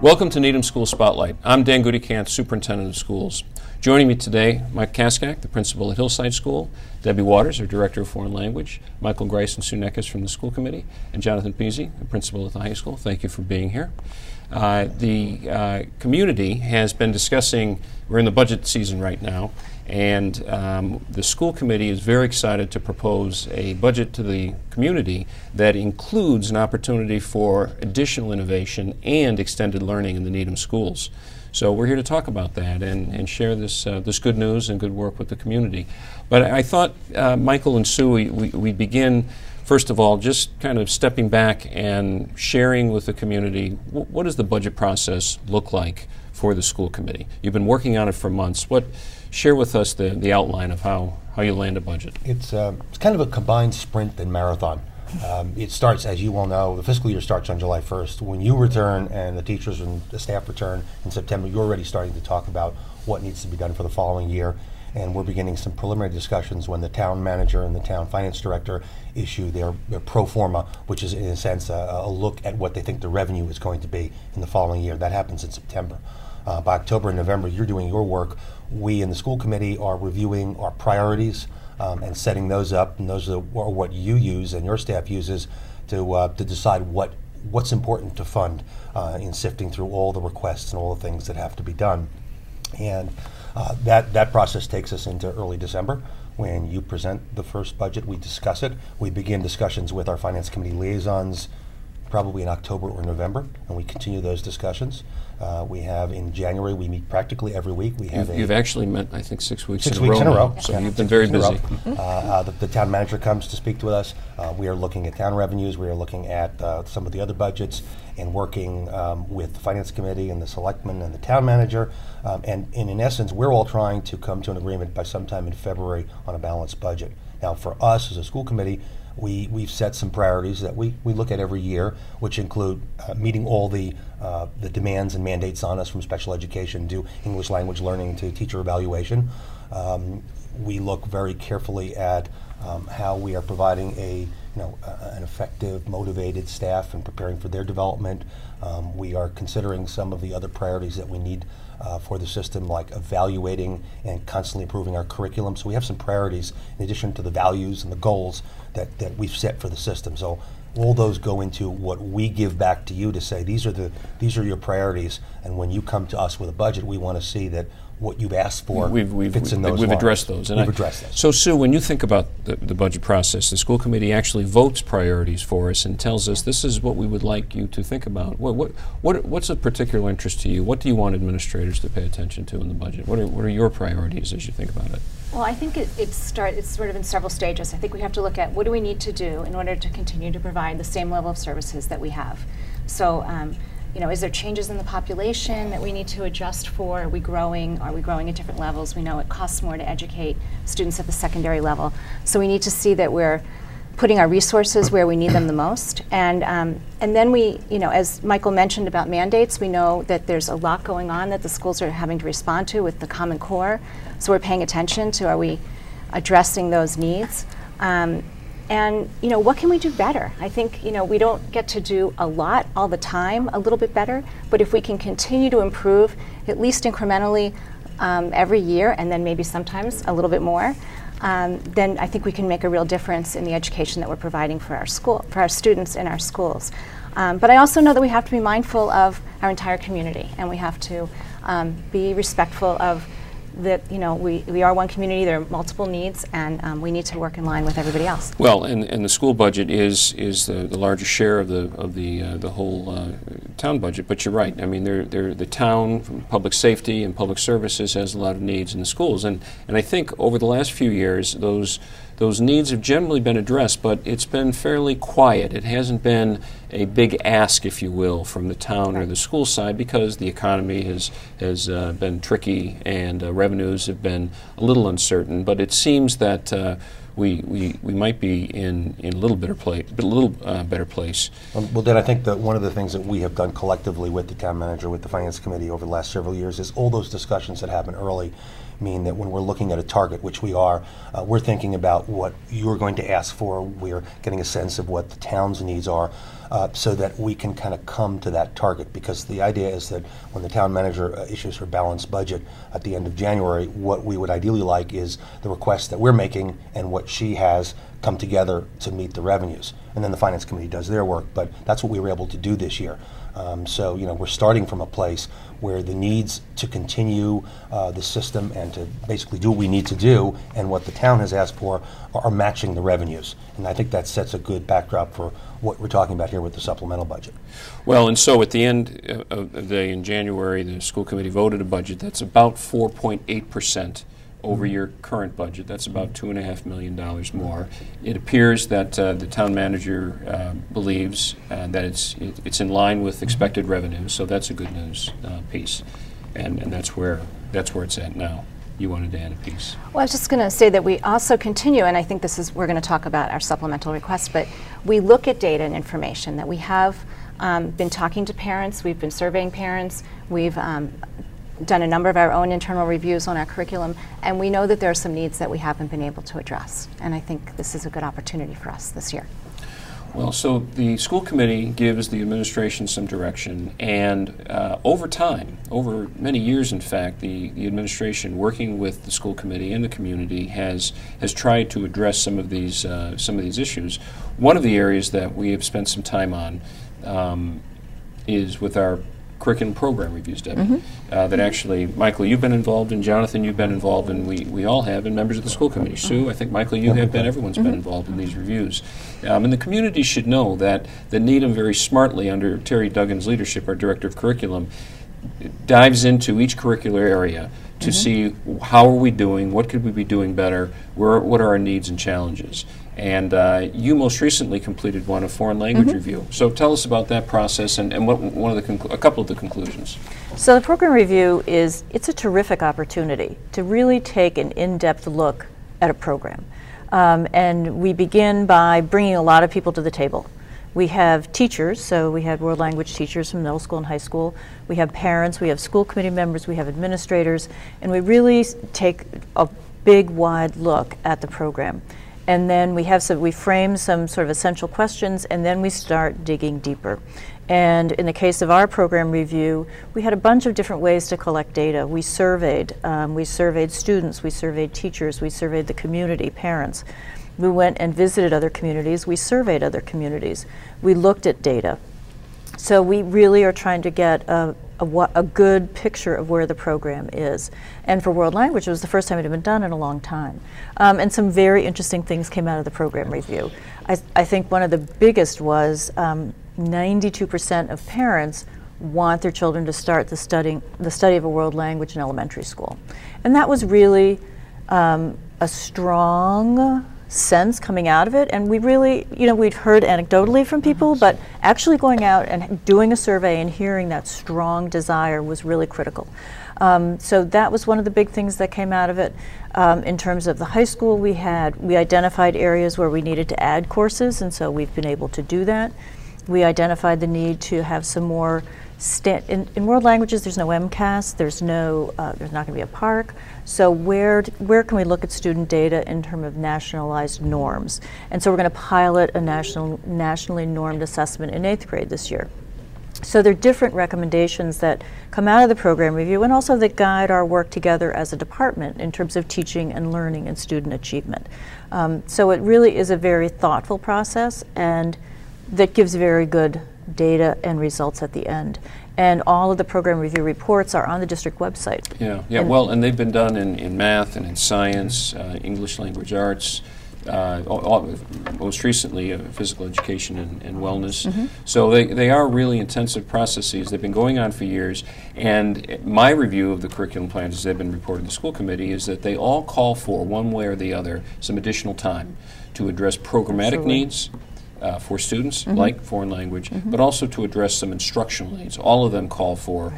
Welcome to Needham School Spotlight. I'm Dan Goodykant, Superintendent of Schools. Joining me today, Mike Kaskak, the principal at Hillside School, Debbie Waters, our Director of Foreign Language, Michael Grice and Sue Neckes from the school committee, and Jonathan Peasy, the principal at the high school. Thank you for being here. The community has been discussing, we're in the budget season right now, and the school committee is very excited to propose a budget to the community that includes an opportunity for additional innovation and extended learning in the Needham schools. So we're here to talk about that and share this good news and good work with the community. But I thought, Michael and Sue, we begin, first of all, just kind of stepping back and sharing with the community, what does the budget process look like for the school committee? You've been working on it for months. Share with us the outline of how you land a budget. It's kind of a combined sprint and marathon. It starts, as you well know, the fiscal year starts on July 1st. When you return and the teachers and the staff return in September, you're already starting to talk about what needs to be done for the following year. And we're beginning some preliminary discussions when the town manager and the town finance director issue their pro forma, which is in a sense a look at what they think the revenue is going to be in the following year. That happens in September. By October and November, you're doing your work. We in the school committee are reviewing our priorities and setting those up, and those are what you use and your staff uses to decide what's important to fund in sifting through all the requests and all the things that have to be done. And that process takes us into early December. When you present the first budget, we discuss it. We begin discussions with our finance committee liaisons probably in October or November, and we continue those discussions. We have in January, we meet practically every week. You've actually met, I think, 6 weeks in a row. So you've been very busy. The town manager comes to speak to us. We are looking at town revenues. We are looking at some of the other budgets and working with the finance committee and the selectmen and the town manager. And in essence, we're all trying to come to an agreement by sometime in February on a balanced budget. Now, for us as a school committee, we've set some priorities that we look at every year, which include meeting all the demands and mandates on us, from special education to English language learning to teacher evaluation. We look very carefully at how we are providing an effective, motivated staff and preparing for their development. We are considering some of the other priorities that we need for the system, like evaluating and constantly improving our curriculum. So we have some priorities in addition to the values and the goals that we've set for the system. So all those go into what we give back to you to say, these are your priorities, and when you come to us with a budget, we want to see that what you've asked for fits in those lines. We've addressed those. We've addressed those. So, Sue, when you think about the budget process, the school committee actually votes priorities for us and tells us this is what we would like you to think about. What's of particular interest to you? What do you want administrators to pay attention to in the budget? What are your priorities as you think about it? Well, I think it's sort of in several stages. I think we have to look at what do we need to do in order to continue to provide the same level of services that we have. So, is there changes in the population that we need to adjust for? Are we growing? Are we growing at different levels? We know it costs more to educate students at the secondary level. So we need to see that we're putting our resources where we need them the most. And then we, as Michael mentioned about mandates, we know that there's a lot going on that the schools are having to respond to with the Common Core. So we're paying attention to, are we addressing those needs? And what can we do better? I think we don't get to do a lot all the time, a little bit better, but if we can continue to improve, at least incrementally every year, and then maybe sometimes a little bit more, then I think we can make a real difference in the education that we're providing for our students in our schools. But I also know that we have to be mindful of our entire community, and we have to be respectful of that we are one community. There are multiple needs, and we need to work in line with everybody else. Well, and the school budget is the largest share of the whole town budget. But you're right. I mean, the town, from public safety and public services, has a lot of needs in the schools, and I think over the last few years those needs have generally been addressed, but it's been fairly quiet. It hasn't been a big ask, if you will, from the town or the school side, because the economy has been tricky and revenues have been a little uncertain. But it seems that we might be in a little better place. Well, Dan, I think that one of the things that we have done collectively with the town manager, with the finance committee over the last several years, is all those discussions that happen early mean that when we're looking at a target, which we are, we're thinking about what you're going to ask for. We're getting a sense of what the town's needs are, so that we can kind of come to that target. Because the idea is that when the town manager issues her balanced budget at the end of January, what we would ideally like is the requests that we're making and what she has come together to meet the revenues. And then the finance committee does their work, but that's what we were able to do this year. So, we're starting from a place where the needs to continue the system and to basically do what we need to do and what the town has asked for are matching the revenues. And I think that sets a good backdrop for what we're talking about here with the supplemental budget. Well, and so at the end of the day in January, the school committee voted a budget that's about 4.8% over your current budget. That's about $2.5 million more. It appears that the town manager believes that it's in line with expected revenue, so that's a good news piece, and that's where it's at now. You wanted to add a piece. Well, I was just going to say that we also continue, and I think we're going to talk about our supplemental requests, but we look at data and information that we have been talking to parents, we've been surveying parents, we've done a number of our own internal reviews on our curriculum, and we know that there are some needs that we haven't been able to address. And I think this is a good opportunity for us this year. Well, so the school committee gives the administration some direction, and over time, over many years in fact, the administration, working with the school committee and the community, has tried to address some of these issues. One of the areas that we have spent some time on is with our curriculum program reviews, Debbie, that actually, Michael, you've been involved in, Jonathan, you've been involved in, we all have, and members of the school committee. Sue, I think, Michael, you have been, everyone's been involved in these reviews. And the community should know that the Needham very smartly, under Terry Duggan's leadership, our director of curriculum, dives into each curricular area to see how are we doing, what could we be doing better, what are our needs and challenges. And you most recently completed one, a foreign language review. So tell us about that process and a couple of the conclusions. So the program review it's a terrific opportunity to really take an in-depth look at a program. And we begin by bringing a lot of people to the table. We have teachers, so we had world language teachers from middle school and high school. We have parents, we have school committee members, we have administrators, and we really take a big, wide look at the program. And then we frame some sort of essential questions, and then we start digging deeper. And in the case of our program review, we had a bunch of different ways to collect data. We surveyed students, we surveyed teachers, we surveyed the community, parents. We went and visited other communities, we surveyed other communities. We looked at data. So we really are trying to get a good picture of where the program is. And for world language, it was the first time it had been done in a long time. And some very interesting things came out of the program review. I think one of the biggest was 92% of parents want their children to start the study of a world language in elementary school. And that was really a strong sense coming out of it, and we really, we'd heard anecdotally from people, but actually going out and doing a survey and hearing that strong desire was really critical. So that was one of the big things that came out of it. In terms of the high school, we identified areas where we needed to add courses, and so we've been able to do that. We identified the need to have some more in world languages. There's no MCAS. There's not going to be a PARC. So where can we look at student data in terms of nationalized norms? And so we're going to pilot a nationally normed assessment in 8th grade this year. So there are different recommendations that come out of the program review, and also that guide our work together as a department in terms of teaching and learning and student achievement. So it really is a very thoughtful process, and that gives very good data and results at the end. And all of the program review reports are on the district website. And they've been done in math and in science, English language arts, most recently physical education and wellness. So they are really intensive processes. They've been going on for years, and my review of the curriculum plans as they've been reported to the school committee is that they all call for, one way or the other, some additional time to address programmatic needs for students, like foreign language, but also to address some instructional needs. All of them call for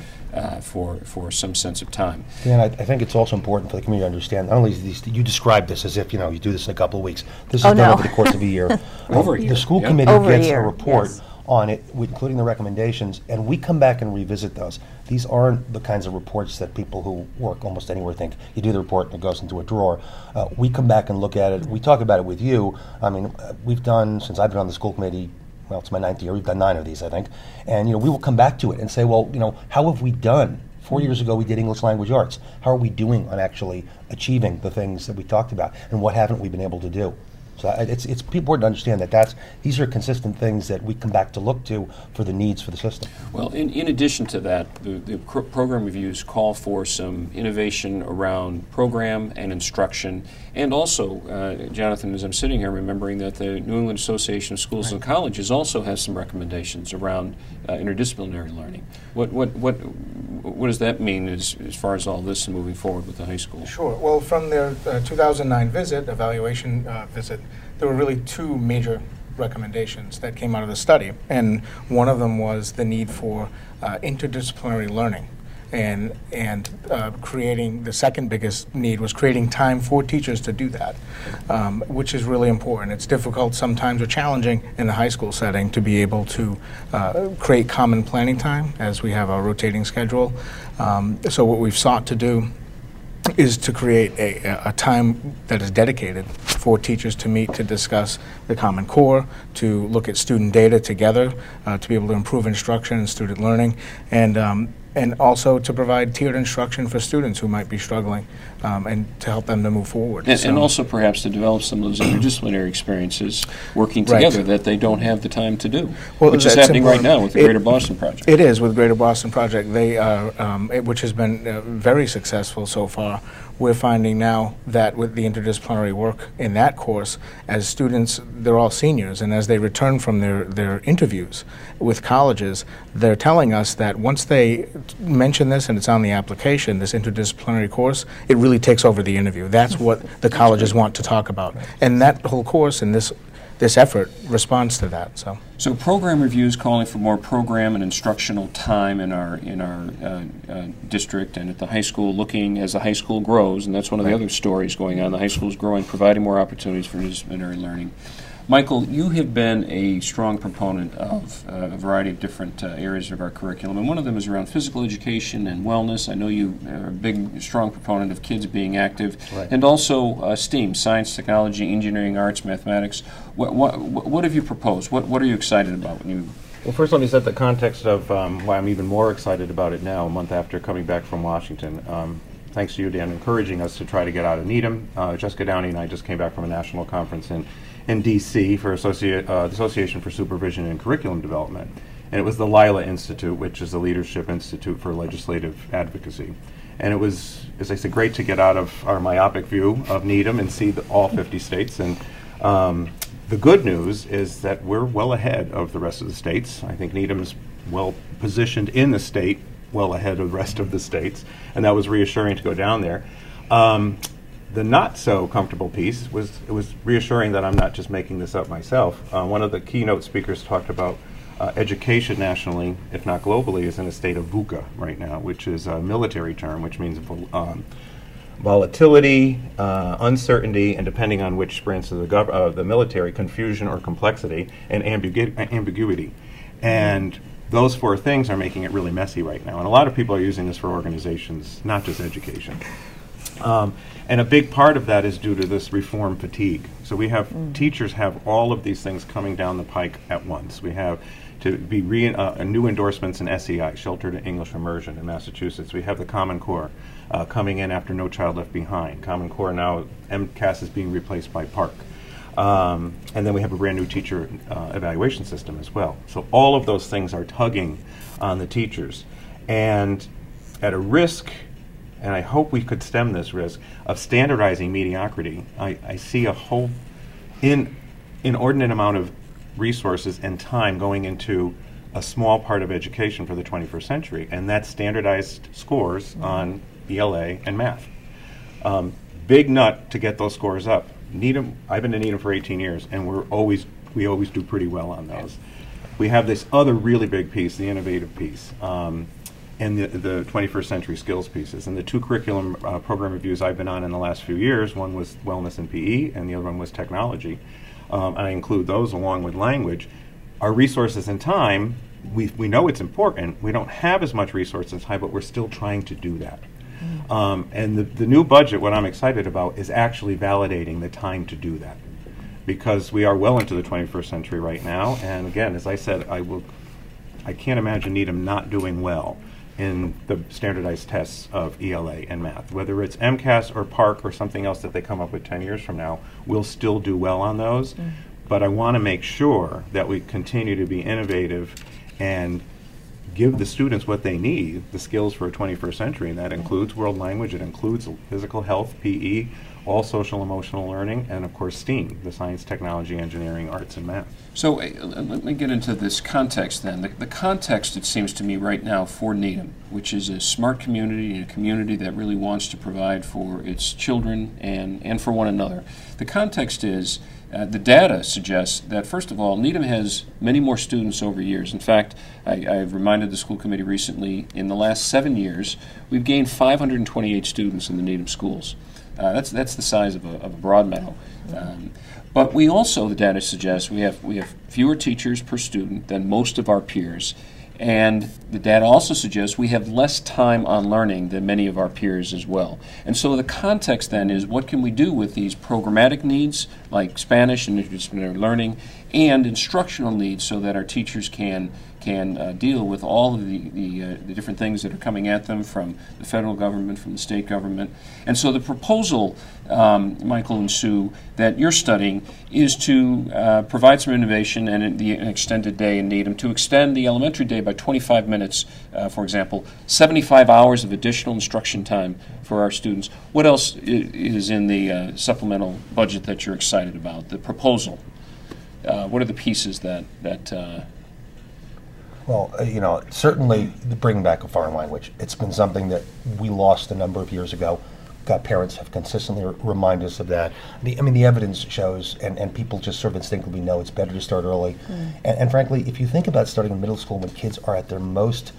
some sense of time. And I think it's also important for the community to understand, not only you described this as if you do this in a couple of weeks. This is done over the course of a year. Over a year. The school committee gets a report on it, including the recommendations, and we come back and revisit those. These aren't the kinds of reports that people who work almost anywhere think you do the report and it goes into a drawer. We come back and look at it. We talk about it with you. I mean, we've done, since I've been on the school committee, well, it's my 9th year, we've done 9 of these, I think. And, we will come back to it and say, well, how have we done? 4 years ago, we did English language arts. How are we doing on actually achieving the things that we talked about? And what haven't we been able to do? So it's important to understand that these are consistent things that we come back to look to for the needs for the system. Well, in addition to that, the program reviews call for some innovation around program and instruction, and also, Jonathan, as I'm sitting here remembering that the New England Association of Schools and Colleges also has some recommendations around interdisciplinary learning. What does that mean as far as all this and moving forward with the high school? Sure. Well, from their 2009 evaluation visit, there were really 2 major recommendations that came out of the study, and one of them was the need for interdisciplinary learning, and creating, the second biggest need was creating time for teachers to do that, which is really important. It's difficult sometimes, or challenging in the high school setting, to be able to create common planning time as we have our rotating schedule. So what we've sought to do is to create a time that is dedicated for teachers to meet to discuss the Common Core, to look at student data together, to be able to improve instruction and student learning, and also to provide tiered instruction for students who might be struggling, and to help them to move forward. And also perhaps to develop some of those interdisciplinary experiences working together that they don't have the time to do, which is happening right now with the Greater Boston Project. It is with Greater Boston Project. They are, which has been very successful so far. We're finding now that with the interdisciplinary work in that course, as students, they're all seniors, and as they return from their interviews with colleges, they're telling us that once they mention this and it's on the application, this interdisciplinary course, it really takes over the interview. That's what the colleges want to talk about. And that whole course and this effort responds to that. So program reviews calling for more program and instructional time in our district and at the high school, looking as the high school grows, and that's one of the other stories going on. The high school is growing, providing more opportunities for interdisciplinary learning. Michael, you have been a strong proponent of a variety of different areas of our curriculum, and one of them is around physical education and wellness. I know you are a big, strong proponent of kids being active, and also STEAM, science, technology, engineering, arts, mathematics. What have you proposed? What are you excited about when you... Well, first let me set the context of why I'm even more excited about it now, a month after coming back from Washington. Thanks to you, Dan, encouraging us to try to get out of Needham. Jessica Downey and I just came back from a national conference in D.C. for the Association for Supervision and Curriculum Development. And it was the Lila Institute, which is the Leadership Institute for Legislative Advocacy. And it was, as I said, great to get out of our myopic view of Needham and see all 50 states. And the good news is that we're well ahead of the rest of the states. I think Needham is well positioned in the state, well ahead of the rest of the states. And that was reassuring to go down there. The not so comfortable piece was it was reassuring that I'm not just making this up myself. One of the keynote speakers talked about education nationally, if not globally, is in a state of VUCA right now, which is a military term, which means volatility, uncertainty, and depending on which branch of the military, confusion or complexity, and ambiguity. And those 4 things are making it really messy right now. And a lot of people are using this for organizations, not just education. And a big part of that is due to this reform fatigue. So we have teachers have all of these things coming down the pike at once. We have to be new endorsements in SEI, Sheltered English Immersion in Massachusetts. We have the Common Core coming in after No Child Left Behind. Common Core now, MCAS is being replaced by PARC. And then we have a brand new teacher evaluation system as well. So all of those things are tugging on the teachers. And at a risk, and I hope we could stem this risk, of standardizing mediocrity, I see a whole inordinate amount of resources and time going into a small part of education for the 21st century, and that's standardized scores on ELA and math. Big nut to get those scores up. Needham, I've been to Needham for 18 years, and we always do pretty well on those. We have this other really big piece, the innovative piece, and the 21st century skills pieces. And the 2 curriculum program reviews I've been on in the last few years, one was wellness and PE, and the other one was technology. And I include those along with language. our resources and time, we know it's important. We don't have as much resources and time, but we're still trying to do that. And the new budget, what I'm excited about, is actually validating the time to do that, because we are well into the 21st century right now. And again, as I said, I can't imagine Needham not doing well in the standardized tests of ELA and math. Whether it's MCAS or PARC or something else that they come up with 10 years from now, we'll still do well on those. But I want to make sure that we continue to be innovative and give the students what they need, the skills for a 21st century, and that includes world language, it includes physical health, PE, all social emotional learning, and of course STEAM, the science, technology, engineering, arts, and math. So let me get into this context then. The context, it seems to me right now, for Needham, which is a smart community, and a community that really wants to provide for its children and for one another. The context is, the data suggests that, first of all, Needham has many more students over years. In fact, I've reminded the school committee recently, in the last 7 years, we've gained 528 students in the Needham schools. That's the size of a Broadmeadow. But we also, the data suggests, we have fewer teachers per student than most of our peers. And the data also suggests we have less time on learning than many of our peers as well. And so the context then is, what can we do with these programmatic needs, like Spanish and interdisciplinary learning, and instructional needs, so that our teachers can deal with all of the different things that are coming at them from the federal government, from the state government. And so the proposal, Michael and Sue, that you're studying is to provide some innovation and an extended day in Needham, to extend the elementary day by 25 minutes, for example, 75 hours of additional instruction time for our students. What else is in the supplemental budget that you're excited about, the proposal? What are the pieces that Well, certainly bringing back a foreign language. It's been something that we lost a number of years ago. Parents have consistently reminded us of that. The evidence shows, and people just sort of instinctively know, it's better to start early. And frankly, if you think about starting in middle school when kids are at their most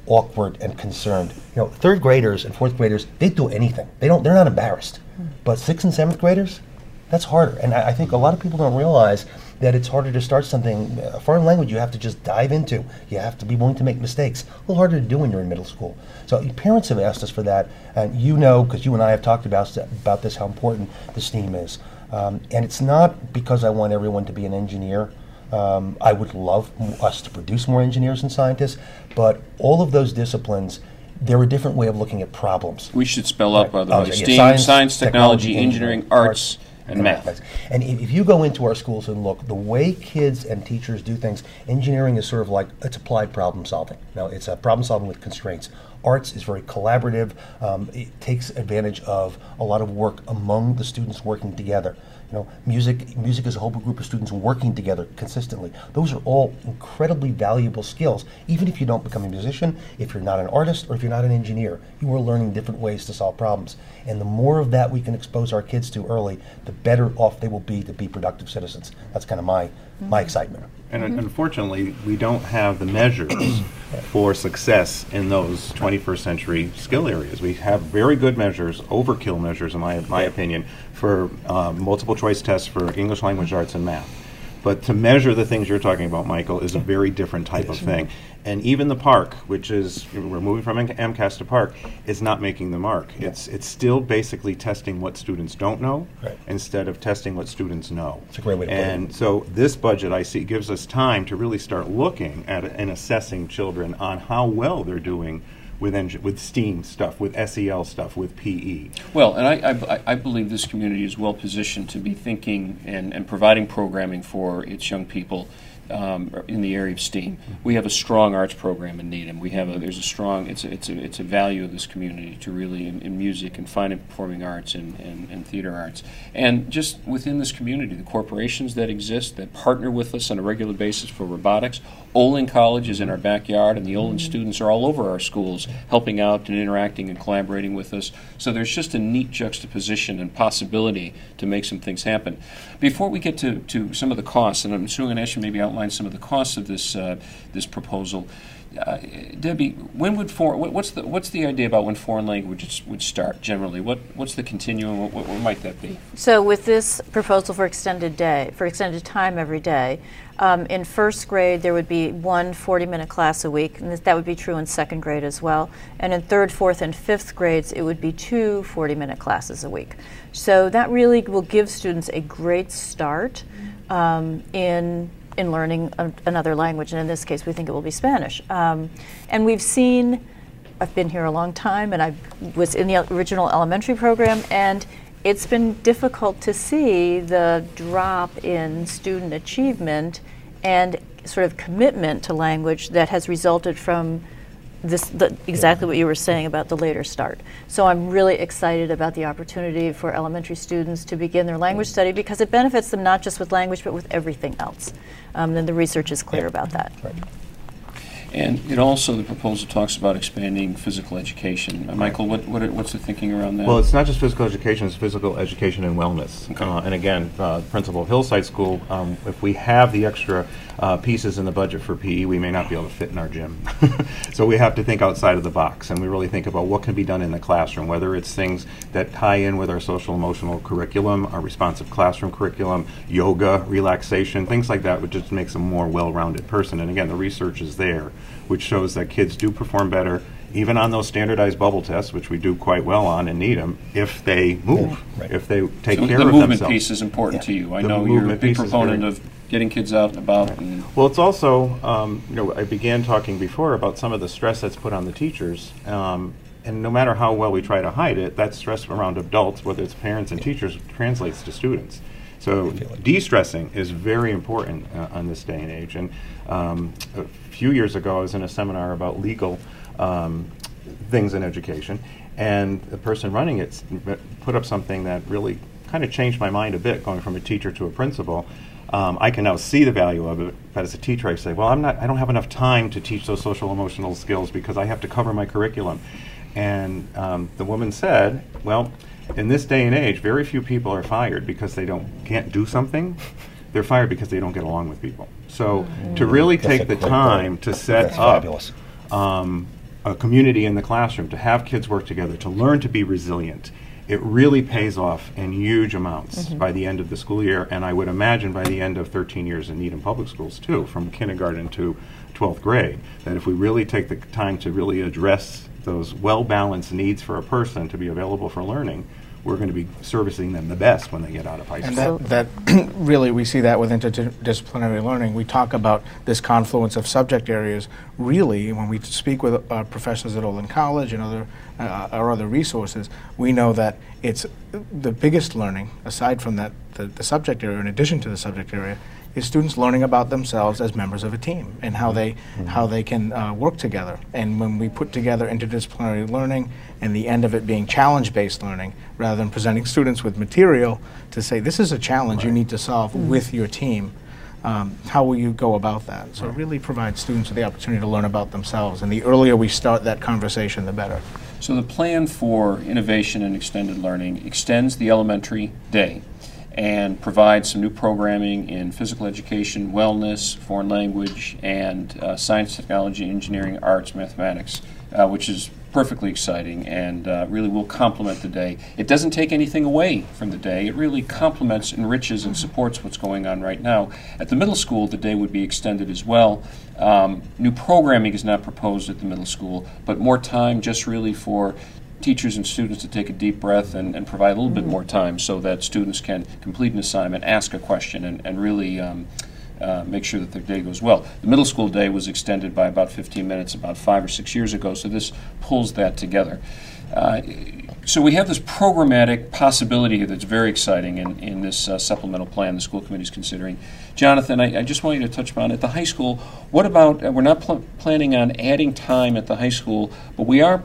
awkward and concerned, third graders and fourth graders, they do anything. They're not embarrassed. But sixth and seventh graders, that's harder. And I think a lot of people don't realize that it's harder to start something, a foreign language you have to just dive into. You have to be willing to make mistakes. A little harder to do when you're in middle school. So parents have asked us for that, and because you and I have talked about this, how important the STEAM is. And it's not because I want everyone to be an engineer. I would love us to produce more engineers and scientists, but all of those disciplines, they're a different way of looking at problems. We should spell out, by the way, STEAM, science, technology, engineering, arts, and math. And if you go into our schools and look, the way kids and teachers do things, engineering is sort of like, it's applied problem solving. Now, it's a problem solving with constraints. Arts is very collaborative. It takes advantage of a lot of work among the students working together. Music is a whole group of students working together consistently. Those are all incredibly valuable skills. Even if you don't become a musician, if you're not an artist, or if you're not an engineer, you are learning different ways to solve problems. And the more of that we can expose our kids to early, the better off they will be to be productive citizens. That's kind of my excitement. And unfortunately, we don't have the measures for success in those 21st century skill areas. We have very good measures, overkill measures in my opinion, for multiple choice tests for English language arts and math. But to measure the things you're talking about, Michael, is a very different type of thing. And even the PARC, which is, we're moving from MCAS to PARC, is not making the mark. Yeah. It's still basically testing what students don't know, instead of testing what students know. It's a great way to put it. And so this budget, I see, gives us time to really start looking at and assessing children on how well they're doing with STEAM stuff, with SEL stuff, with PE. Well, and I believe this community is well positioned to be thinking and providing programming for its young people in the area of STEAM. We have a strong arts program in Needham. There's a strong, it's a value of this community to really, in music and fine and performing arts and theater arts. And just within this community, the corporations that exist, that partner with us on a regular basis for robotics. Olin College is in our backyard, and the Olin students are all over our schools helping out and interacting and collaborating with us. So there's just a neat juxtaposition and possibility to make some things happen. Before we get to some of the costs, and I'm still going to ask you maybe outline outline some of the costs of this this proposal. Debbie, when would what's the idea about when foreign languages would start generally? What's the continuum? What might that be? So with this proposal for extended time every day, in first grade there would be one 40-minute class a week, and that would be true in second grade as well. And in third, fourth, and fifth grades, it would be two 40-minute classes a week. So that really will give students a great start in learning another language, and in this case we think it will be Spanish. And we've seen, I've been here a long time, and I was in the original elementary program, and it's been difficult to see the drop in student achievement and sort of commitment to language that has resulted from exactly what you were saying about the later start. So I'm really excited about the opportunity for elementary students to begin their language study, because it benefits them not just with language but with everything else. And the research is clear about that. Right. And it also, the proposal talks about expanding physical education. Michael, what's the thinking around that? Well, it's not just physical education, it's physical education and wellness. Okay. And again, principal of Hillside School, if we have the extra pieces in the budget for PE, we may not be able to fit in our gym. So we have to think outside of the box, and we really think about what can be done in the classroom, whether it's things that tie in with our social emotional curriculum, our responsive classroom curriculum, yoga, relaxation, things like that, which just makes a more well-rounded person. And again, the research is there, which shows that kids do perform better, even on those standardized bubble tests, which we do quite well on in Needham, if they move, if they take care of themselves. The movement piece is important to you. I know you're a big proponent of getting kids out and about. Right. And well, it's also, I began talking before about some of the stress that's put on the teachers. And no matter how well we try to hide it, that stress around adults, whether it's parents and teachers, translates to students. So de-stressing is very important on this day and age. And a few years ago, I was in a seminar about legal things in education, and the person running it put up something that really kind of changed my mind a bit, going from a teacher to a principal. I can now see the value of it, but as a teacher I say, well, I don't have enough time to teach those social emotional skills because I have to cover my curriculum. And the woman said, well, in this day and age, very few people are fired because they can't do something. They're fired because they don't get along with people. So to really take the time to set up a community in the classroom, to have kids work together, to learn to be resilient, it really pays off in huge amounts by the end of the school year, and I would imagine by the end of 13 years in Needham Public Schools too, from kindergarten to 12th grade, that if we really take the time to really address those well-balanced needs for a person to be available for learning, we're going to be servicing them the best when they get out of high school. And that really, we see that with interdisciplinary learning. We talk about this confluence of subject areas. Really, when we speak with professors at Olin College and our other resources, we know that it's the biggest learning, aside from that, the subject area, in addition to the subject area, is students learning about themselves as members of a team and how they can work together. And when we put together interdisciplinary learning and the end of it being challenge-based learning, rather than presenting students with material to say, this is a challenge you need to solve with your team, how will you go about that? So it really provides students with the opportunity to learn about themselves, and the earlier we start that conversation, the better. so the plan for innovation and extended learning extends the elementary day and provides some new programming in physical education, wellness, foreign language, and science, technology, engineering, arts, mathematics, which is perfectly exciting and really will complement the day. It doesn't take anything away from the day. It really complements, enriches, and supports what's going on right now. At the middle school, the day would be extended as well. New programming is not proposed at the middle school, but more time just really for teachers and students to take a deep breath and provide a little bit more time so that students can complete an assignment, ask a question, and really make sure that their day goes well. The middle school day was extended by about 15 minutes about 5 or 6 years ago, so this pulls that together. So we have this programmatic possibility here that's very exciting in this supplemental plan the school committee is considering. Jonathan, I just want you to touch upon at the high school. What about, we're not planning on adding time at the high school, but we are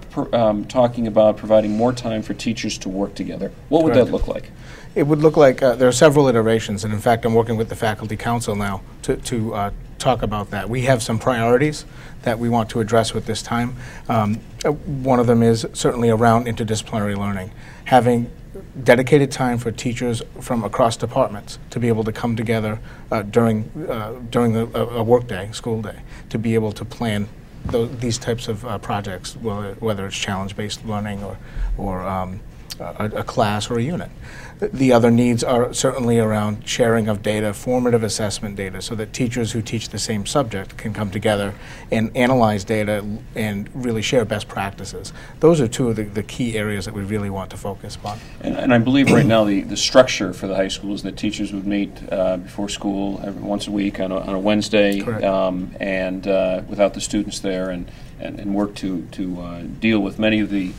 talking about providing more time for teachers to work together. What would that look like? It would look like there are several iterations, and in fact I'm working with the faculty council now to talk about that. We have some priorities that we want to address with this time. One of them is certainly around interdisciplinary learning. Having dedicated time for teachers from across departments to be able to come together during a work day, school day, to be able to plan these types of projects, whether it's challenge-based learning or a class or a unit. The other needs are certainly around sharing of data, formative assessment data, so that teachers who teach the same subject can come together and analyze data and really share best practices. Those are two of the key areas that we really want to focus upon. And I believe right now the structure for the high school is that teachers would meet before school once a week on a Wednesday, and without the students there, and work to deal with many of the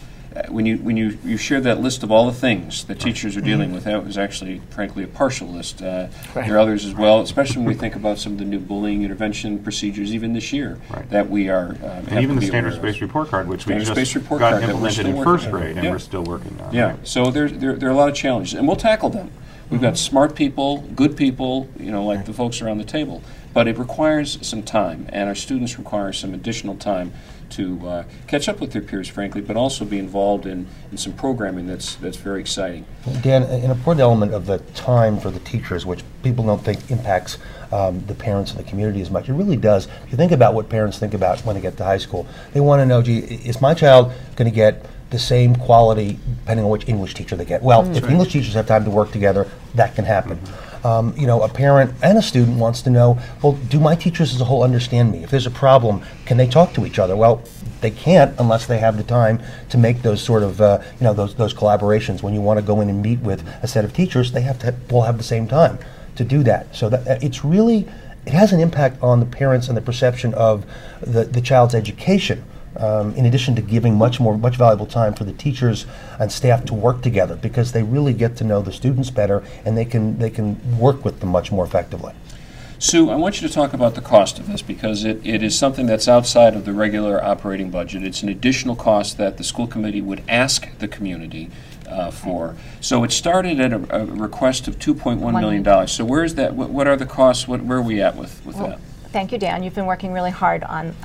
when you shared that list of all the things that teachers are dealing with, that was actually, frankly, a partial list. There are others as well, especially when we think about some of the new bullying intervention procedures, even this year, that we are and even the standards-based report card, which we just got implemented in first grade, and we're still working on. Yeah, so there are a lot of challenges, and we'll tackle them. We've got smart people, good people, like the folks around the table, but it requires some time, and our students require some additional time to catch up with their peers, frankly, but also be involved in some programming that's very exciting. Dan, an important element of the time for the teachers, which people don't think impacts the parents and the community as much, it really does. If you think about what parents think about when they get to high school, they want to know, gee, is my child going to get the same quality depending on which English teacher they get? Well, if English teachers have time to work together, that can happen. A parent and a student wants to know, well, do my teachers as a whole understand me? If there's a problem, can they talk to each other? Well, they can't unless they have the time to make those sort of, those collaborations. When you want to go in and meet with a set of teachers, they have to all have the same time to do that. So that it has an impact on the parents and the perception of the child's education. In addition to giving much valuable time for the teachers and staff to work together, because they really get to know the students better, and they can work with them much more effectively. Sue, I want you to talk about the cost of this, because it is something that's outside of the regular operating budget. It's an additional cost that the school committee would ask the community for. So it started at a request of $2.1 million. So where is that? What are the costs? Where are we at with that? Thank you, Dan. You've been working really hard on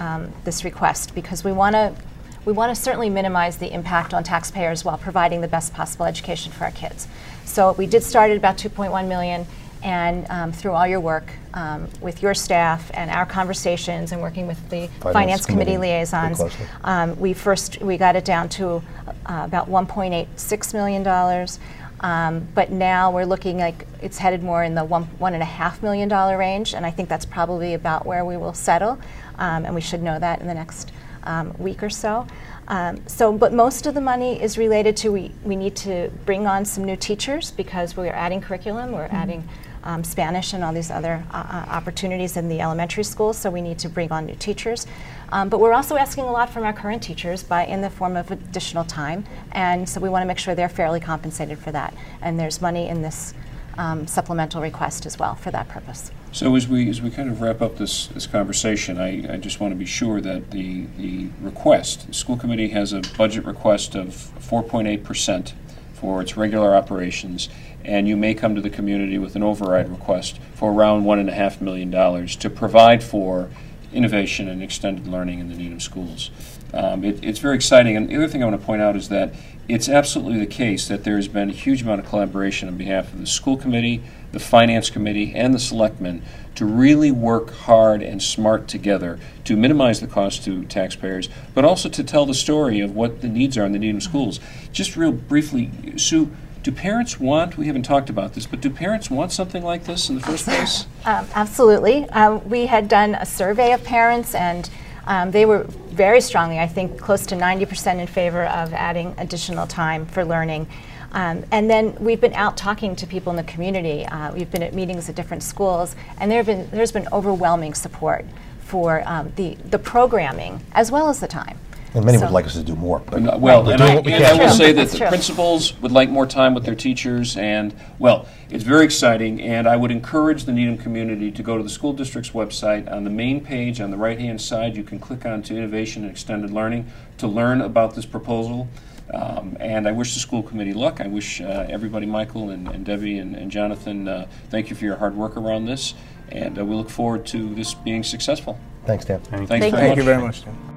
this request, because we want to certainly minimize the impact on taxpayers while providing the best possible education for our kids. So we did start at about $2.1 million, and through all your work with your staff and our conversations and working with the Finance Committee liaisons, we got it down to about $1.86 million. But now we're looking like it's headed more in the $1.5 million range, and I think that's probably about where we will settle, and we should know that in the next week or so. But most of the money is related to we need to bring on some new teachers, because we're adding curriculum, we're adding Spanish and all these other opportunities in the elementary schools, so we need to bring on new teachers. But we're also asking a lot from our current teachers in the form of additional time, and so we want to make sure they're fairly compensated for that. And there's money in this supplemental request as well for that purpose. So as we kind of wrap up this conversation, I just want to be sure that the request, the school committee has a budget request of 4.8% for its regular operations, and you may come to the community with an override request for around $1.5 million to provide for innovation and extended learning in the Needham schools. It's very exciting, and the other thing I want to point out is that it's absolutely the case that there has been a huge amount of collaboration on behalf of the school committee, the finance committee, and the selectmen to really work hard and smart together to minimize the cost to taxpayers, but also to tell the story of what the needs are in the Needham schools. Just real briefly, Sue, do parents want, we haven't talked about this, but do parents want something like this in the first place? Absolutely. We had done a survey of parents, and they were very strongly, I think, close to 90% in favor of adding additional time for learning. And then we've been out talking to people in the community. We've been at meetings at different schools, and there's been overwhelming support for the programming as well as the time. And many would like us to do more. But I will say that the principals would like more time with their teachers, and, well, it's very exciting, and I would encourage the Needham community to go to the school district's website. On the main page on the right-hand side, you can click on to Innovation and Extended Learning to learn about this proposal. And I wish the school committee luck. I wish everybody, Michael and Debbie and Jonathan, thank you for your hard work around this, and we look forward to this being successful. Thanks, Dan. Thank you very much, Dan.